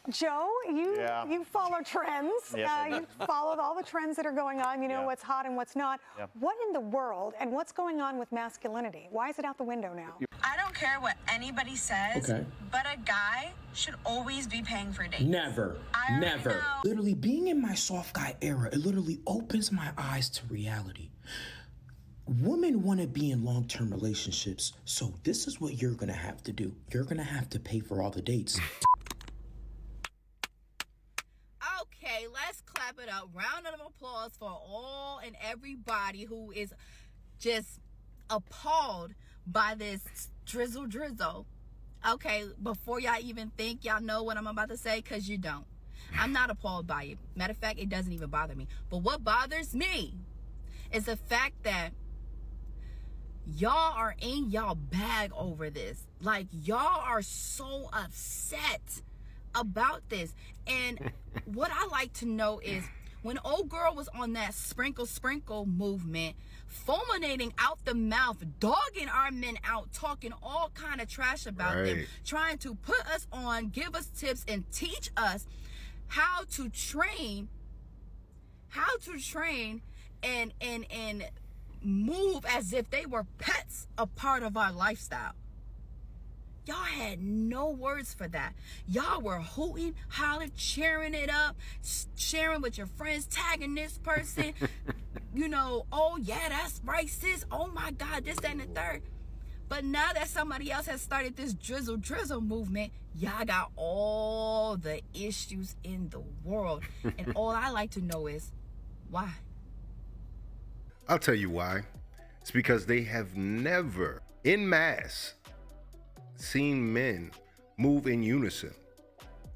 Joe, you follow trends. Yes, you followed all the trends that are going on. You know what's hot and what's not. What in the world and what's going on with masculinity? Why is it out the window now? I don't care what anybody says, but a guy should always be paying for dates. Never. Literally, being in my soft guy era, it literally opens my eyes to reality. Women want to be in long-term relationships, so this is what you're gonna have to do. You're gonna have to pay for all the dates. Okay, let's clap it up. Round of applause for all and everybody who is just appalled by this drizzle. Okay, before y'all even think y'all know what I'm about to say, because you don't. I'm not appalled by it. Matter of fact, it doesn't even bother me. But what bothers me is the fact that y'all are in y'all bag over this. Like, y'all are so upset about this. And what I like to know is, when old girl was on that sprinkle movement, fulminating out the mouth, dogging our men out, talking all kind of trash about them, trying to put us on, give us tips, and teach us how to train and move as if they were pets, a part of our lifestyle. Y'all had no words for that. Y'all were hooting, hollering, cheering it up, sharing with your friends, tagging this person. You know, oh yeah, that's racist. Oh my God, this, that, and the third. But now that somebody else has started this drizzle movement, y'all got all the issues in the world. And all I like to know is, why? I'll tell you why. It's because they have never, en masse, seen men move in unison.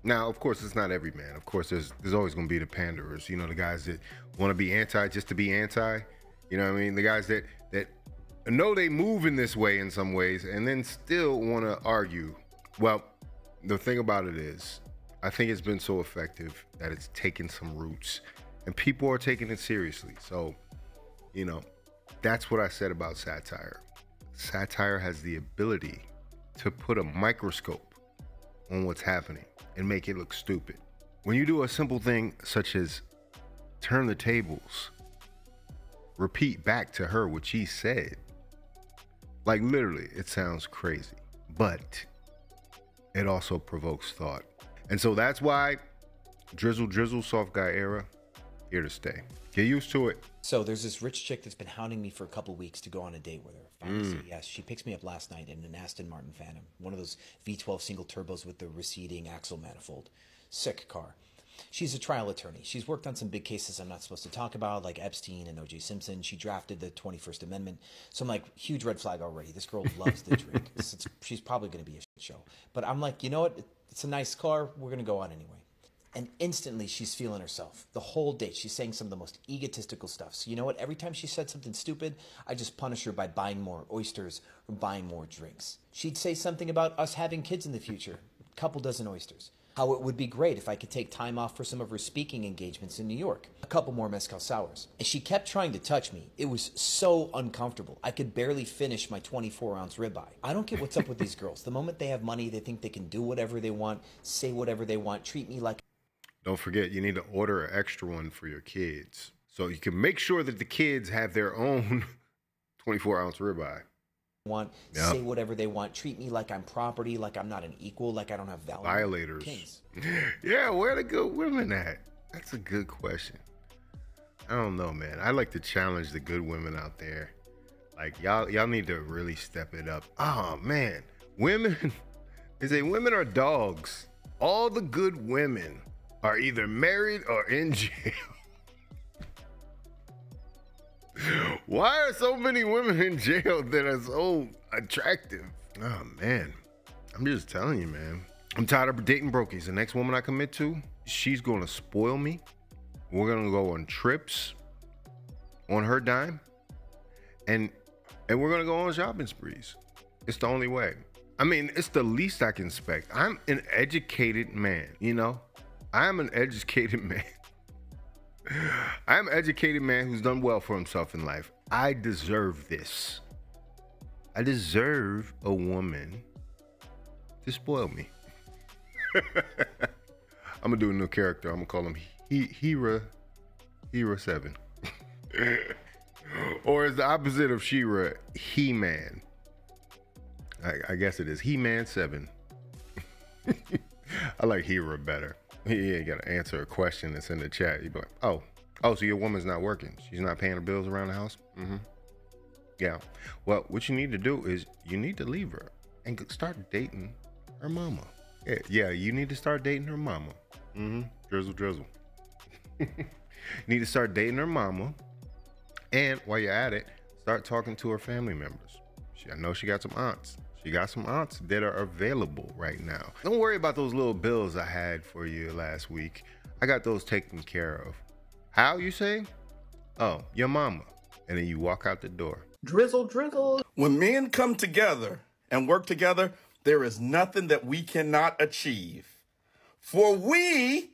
Now, of course, it's not every man. Of course, there's always going to be the panderers. You know, the guys that want to be anti just to be anti. You know what I mean? The guys that know they move in this way in some ways and then still want to argue. Well, the thing about it is, I think it's been so effective that it's taken some roots and people are taking it seriously. So, you know, that's what I said about satire. Satire has the ability to put a microscope on what's happening and make it look stupid. When you do a simple thing such as turn the tables, repeat back to her what she said, like literally, it sounds crazy, but it also provokes thought. And so that's why drizzle, soft guy era, here to stay. Get used to it. So there's this rich chick that's been hounding me for a couple weeks to go on a date with her. Finally, yes, she picks me up last night in an Aston Martin Phantom, one of those V12 single turbos with the receding axle manifold. Sick car. She's a trial attorney. She's worked on some big cases I'm not supposed to talk about, like Epstein and O.J. Simpson. She drafted the 21st Amendment. So I'm like, huge red flag already. This girl loves the drink. She's probably going to be a shit show. But I'm like, you know what? It's a nice car. We're going to go out anyway. And instantly, she's feeling herself. The whole date, she's saying some of the most egotistical stuff. So you know what? Every time she said something stupid, I just punish her by buying more oysters or buying more drinks. She'd say something about us having kids in the future, a couple dozen oysters. How it would be great if I could take time off for some of her speaking engagements in New York. A couple more mezcal sours. And she kept trying to touch me. It was so uncomfortable. I could barely finish my 24-ounce ribeye. I don't get what's up with these girls. The moment they have money, they think they can do whatever they want, say whatever they want, treat me like... Don't forget, you need to order an extra one for your kids. So you can make sure that the kids have their own 24-ounce ribeye. Say whatever they want, treat me like I'm property, like I'm not an equal, like I don't have value. Violators. Kings. Yeah, where are the good women at? That's a good question. I don't know, man. I like to challenge the good women out there. Like, y'all need to really step it up. Oh, man. Women, they say women are dogs. All the good women are either married or in jail. Why are so many women in jail that are so attractive? Oh, man. I'm just telling you, man. I'm tired of dating brokies. The next woman I commit to, she's going to spoil me. We're going to go on trips on her dime. And we're going to go on shopping sprees. It's the only way. I mean, it's the least I can expect. I'm an educated man, you know? I'm an educated man. I'm an educated man who's done well for himself in life. I deserve this. I deserve a woman to spoil me. I'm gonna do a new character. I'm gonna call him Hera 7. Or is the opposite of She-Ra He-Man? I guess it is He-Man 7. I like Hera better. He ain't gotta answer a question that's in the chat. He'd be like, oh, so your woman's not working. She's not paying her bills around the house? Mm-hmm. Yeah. Well, what you need to do is you need to leave her and start dating her mama. Yeah, you need to start dating her mama. Mm-hmm. Drizzle. You need to start dating her mama. And while you're at it, start talking to her family members. I know she got some aunts. She got some aunts that are available right now. Don't worry about those little bills I had for you last week. I got those taken care of. How, you say? Oh, your mama. And then you walk out the door. Drizzle. When men come together and work together, there is nothing that we cannot achieve. For we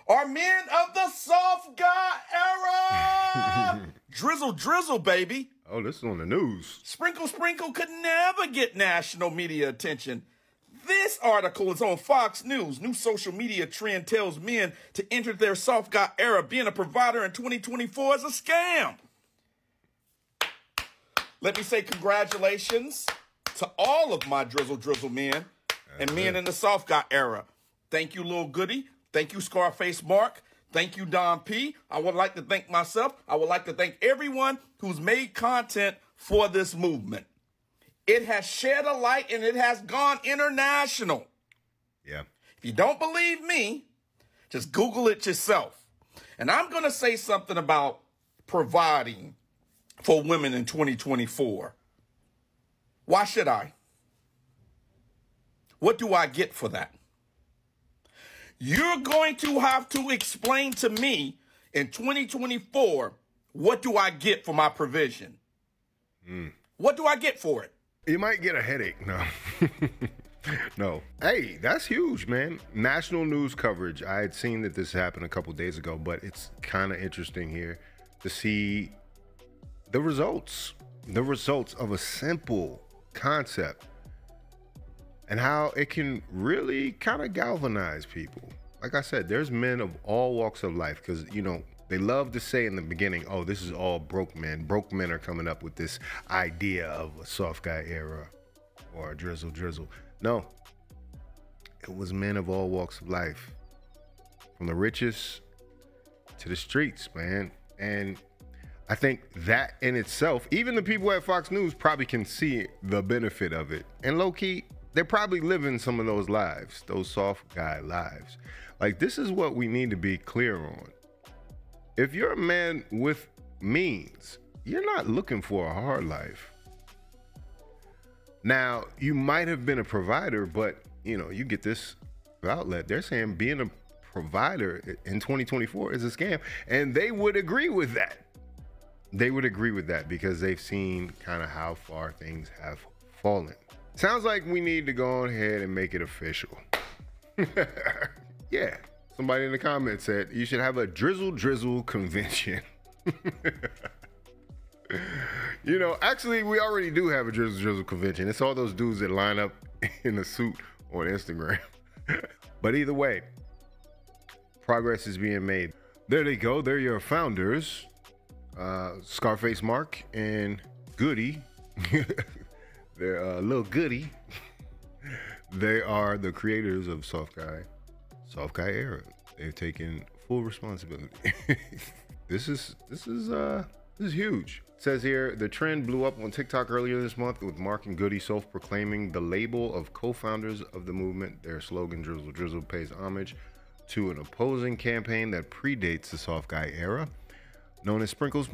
are men of the soft guy era. Drizzle, baby. Oh, this is on the news. Sprinkle could never get national media attention. This article is on Fox News. New social media trend tells men to enter their soft guy era. Being a provider in 2024 is a scam. Let me say congratulations to all of my drizzle men and men in the soft guy era. Thank you, Lil Goody. Thank you, Scarface Mark. Thank you, Don P. I would like to thank myself. I would like to thank everyone who's made content for this movement. It has shed a light and it has gone international. Yeah. If you don't believe me, just Google it yourself. And I'm going to say something about providing for women in 2024. Why should I? What do I get for that? You're going to have to explain to me in 2024, what do I get for my provision? What do I get for it? You might get a headache. No. No. Hey, that's huge, man. National news coverage. I had seen that this happened a couple days ago, but it's kind of interesting here to see the results of a simple concept and how it can really kind of galvanize people. Like I said, there's men of all walks of life because, you know, they love to say in the beginning, oh, this is all broke men. Broke men are coming up with this idea of a soft guy era or a drizzle. No, it was men of all walks of life, from the richest to the streets, man. And I think that in itself, even the people at Fox News probably can see the benefit of it. And low key, they're probably living some of those lives, those soft guy lives. Like, this is what we need to be clear on. If you're a man with means, you're not looking for a hard life. Now, you might have been a provider, but, you know, you get this outlet. They're saying being a provider in 2024 is a scam. And they would agree with that. They would agree with that because they've seen kind of how far things have fallen. Sounds like we need to go ahead and make it official. Yeah. Somebody in the comments said you should have a drizzle convention. You know, actually, we already do have a drizzle convention. It's all those dudes that line up in a suit on Instagram. But either way, progress is being made. There they go. They're your founders, Scarface Mark and Goody. They're Lil Goody. They are the creators of Soft Guy era. They've taken full responsibility. This is huge. It says here, the trend blew up on TikTok earlier this month with Mark and Goody self-proclaiming the label of co-founders of the movement. Their slogan, Drizzle, pays homage to an opposing campaign that predates the Soft Guy era, known as Sprinkle.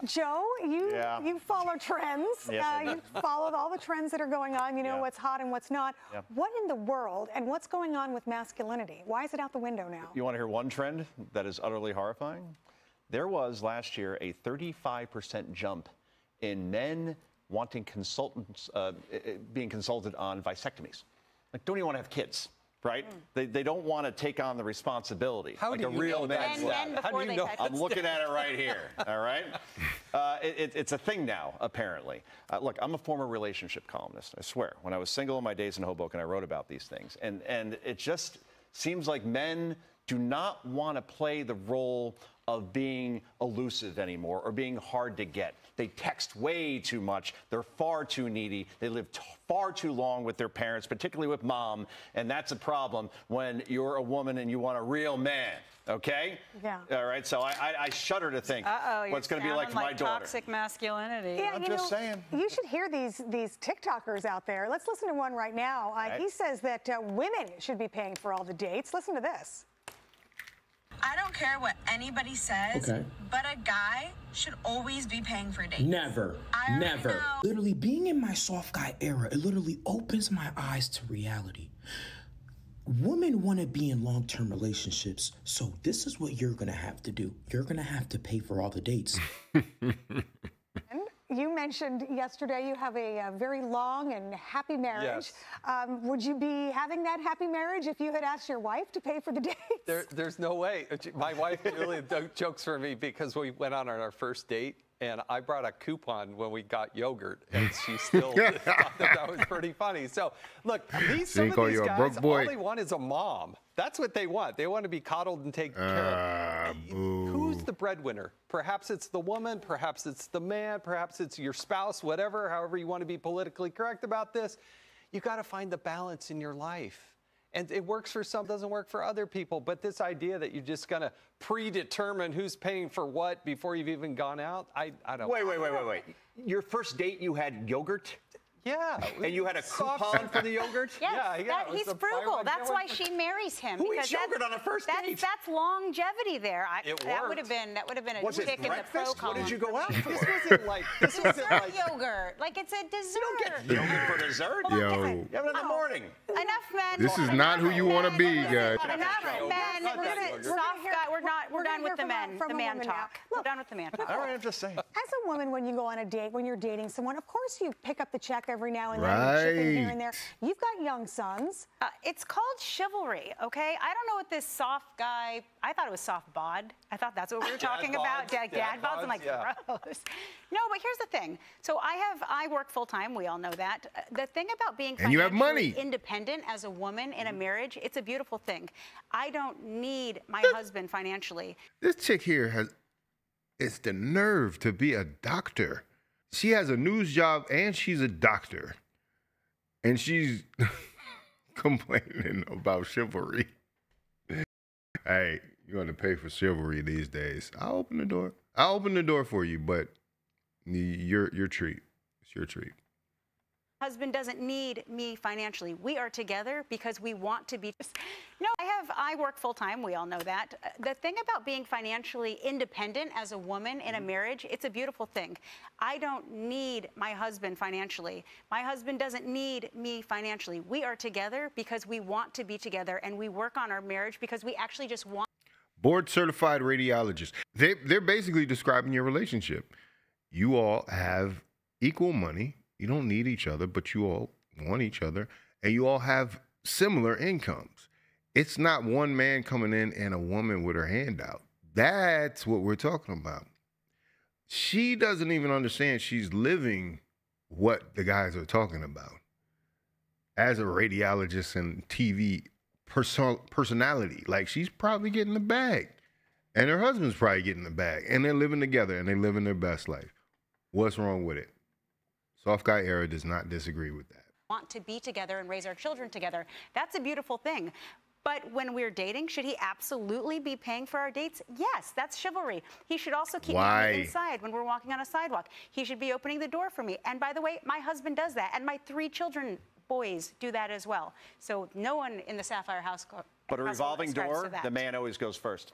Joe, you follow trends. Yes, you followed all the trends that are going on. You know what's hot and what's not. What in the world and what's going on with masculinity? Why is it out the window now? You want to hear one trend that is utterly horrifying? There was last year a 35% jump in men wanting consultants, being consulted on vasectomies. Like, don't even want to have kids. right? They don't want to take on the responsibility. How like do a you real know man that? would. How do you know? I'm looking at it right here, all right? It's a thing now, apparently. Look, I'm a former relationship columnist, I swear. When I was single in my days in Hoboken, I wrote about these things. And it just seems like men do not want to play the role of being elusive anymore or being hard to get. They text way too much. They're far too needy. They live far too long with their parents, particularly with mom. And that's a problem when you're a woman and you want a real man. Okay? Yeah. All right. So I shudder to think what's going to be like for my daughter. Toxic masculinity. Yeah, I'm just saying. You should hear these TikTokers out there. Let's listen to one right now. He says that women should be paying for all the dates. Listen to this. I don't care what anybody says, but a guy should always be paying for dates. Never. Literally, being in my soft guy era, it literally opens my eyes to reality. Women want to be in long-term relationships, so this is what you're going to have to do. You're going to have to pay for all the dates. You mentioned yesterday you have a very long and happy marriage. Yes. Would you be having that happy marriage if you had asked your wife to pay for the dates? There's no way. My wife Julia jokes for me because we went on our first date, and I brought a coupon when we got yogurt, and she still thought that was pretty funny. So, look, some of these guys, all they want is a mom. That's what they want. They want to be coddled and taken care of. Who's the breadwinner? Perhaps it's the woman, perhaps it's the man, perhaps it's your spouse, whatever, however you want to be politically correct about this. You got to find the balance in your life. And it works for some, doesn't work for other people. But this idea that you're just going to predetermine who's paying for what before you've even gone out, I don't. Wait. Your first date, you had yogurt? Yeah. And you had a coupon for the yogurt? Yes, he's frugal. That's why she marries him. Who eats yogurt on a first date? That's longevity there. That would have been a kick in the pro column. What did you go out for? This wasn't like yogurt. Like it's a dessert. You don't get yogurt for dessert. Yo. You have it in the morning. Enough men. This is not who you want to be, guys. Enough men. Soft guy. We're done with the men. The man talk. We're done with the man talk. All right, I'm just saying. As a woman, when you go on a date, when you're dating someone, of course you pick up the check every now and then, and chip in here and there. You've got young sons. It's called chivalry, okay? I don't know what this soft guy, I thought it was soft bod. I thought that's what we were talking about. Dad bods. I'm like, gross. No, but here's the thing. So I work full time. We all know that. The thing about being financially independent as a woman in a marriage, it's a beautiful thing. I don't need my husband financially. This chick here it's the nerve to be a doctor. She has a news job and she's a doctor. And she's complaining about chivalry. Hey, you're going to pay for chivalry these days. I'll open the door. I'll open the door for you, but your treat. It's your treat. Husband doesn't need me financially. We are together because we want to be. No, I work full time. We all know that. The thing about being financially independent as a woman in a marriage, it's a beautiful thing. I don't need my husband financially. My husband doesn't need me financially. We are together because we want to be together, and we work on our marriage because we actually just want. Board certified radiologists. They're basically describing your relationship. You all have equal money. You don't need each other, but you all want each other, and you all have similar incomes. It's not one man coming in and a woman with her hand out. That's what we're talking about. She doesn't even understand she's living what the guys are talking about. As a radiologist and TV personality, like she's probably getting the bag, and her husband's probably getting the bag, and they're living together, and they're living their best life. What's wrong with it? Soft guy era does not disagree with that. Want to be together and raise our children together. That's a beautiful thing. But when we're dating, should he absolutely be paying for our dates? Yes, that's chivalry. He should also keep me on the inside when we're walking on a sidewalk. He should be opening the door for me. And by the way, my husband does that, and my 3 children, boys, do that as well. So no one in the Sapphire House. But a revolving door, the man always goes first.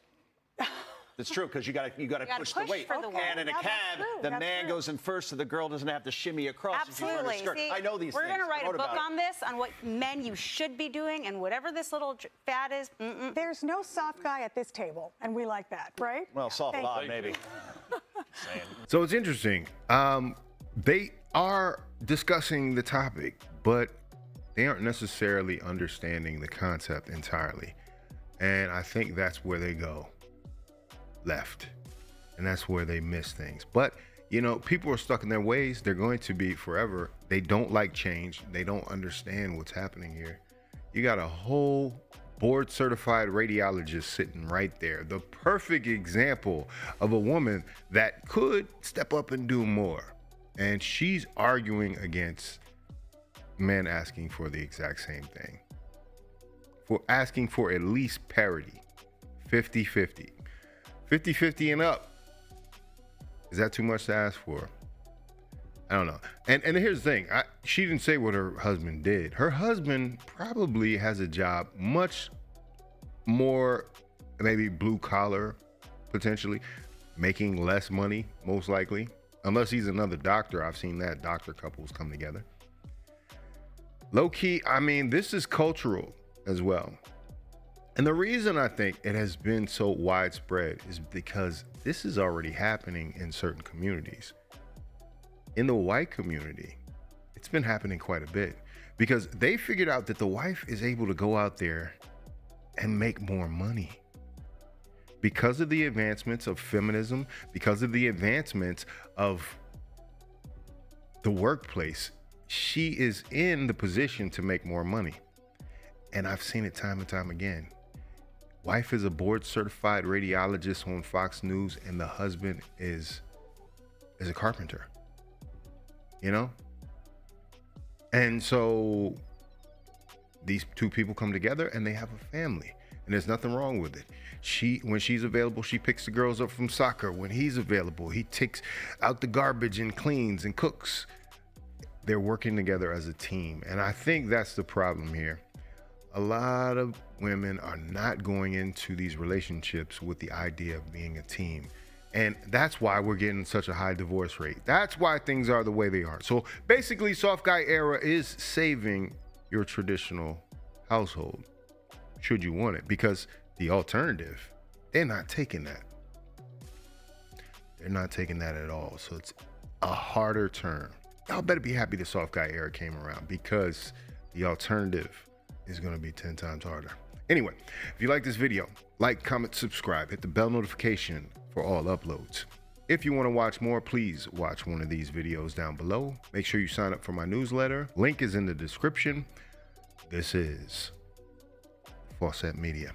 It's true, because you got to push the weight. And in a cab, the man goes in first, so the girl doesn't have to shimmy across. Absolutely. See, I know these we're things. We're going to write a book on this, on what men you should be doing, and whatever this little fad is. There's no soft guy at this table, and we like that, right? Well, soft bod, maybe. So it's interesting. They are discussing the topic, but they aren't necessarily understanding the concept entirely. And I think that's where they go left. And that's where they miss things. But, you know, people are stuck in their ways. They're going to be forever. They don't like change. They don't understand what's happening here. You got a whole board certified radiologist sitting right there. The perfect example of a woman that could step up and do more. And she's arguing against men asking for the exact same thing. For asking for at least parity. 50-50. 50-50 and up. Is that too much to ask for? I don't know. And here's the thing. She didn't say what her husband did. Her husband probably has a job much more, maybe blue collar, potentially, making less money, most likely. Unless he's another doctor. I've seen that. Doctor couples come together. Low key, I mean, this is cultural as well. And the reason I think it has been so widespread is because this is already happening in certain communities. In the white community, it's been happening quite a bit because they figured out that the wife is able to go out there and make more money. Because of the advancements of feminism, because of the advancements of the workplace, she is in the position to make more money. And I've seen it time and time again. Wife is a board certified radiologist on Fox News, and the husband is a carpenter, you know? And so these two people come together and they have a family, and there's nothing wrong with it. When she's available, she picks the girls up from soccer. When he's available, he takes out the garbage and cleans and cooks. They're working together as a team. And I think that's the problem here. A lot of women are not going into these relationships with the idea of being a team. And that's why we're getting such a high divorce rate. That's why things are the way they are. So basically, soft guy era is saving your traditional household, should you want it, because the alternative, they're not taking that. They're not taking that at all. So it's a harder turn. Y'all better be happy the soft guy era came around, because the alternative is going to be 10 times harder. Anyway, if you like this video, like, comment, subscribe, hit the bell notification for all uploads. If you want to watch more, please watch one of these videos down below. Make sure you sign up for my newsletter. Link is in the description. This is Faucette Media.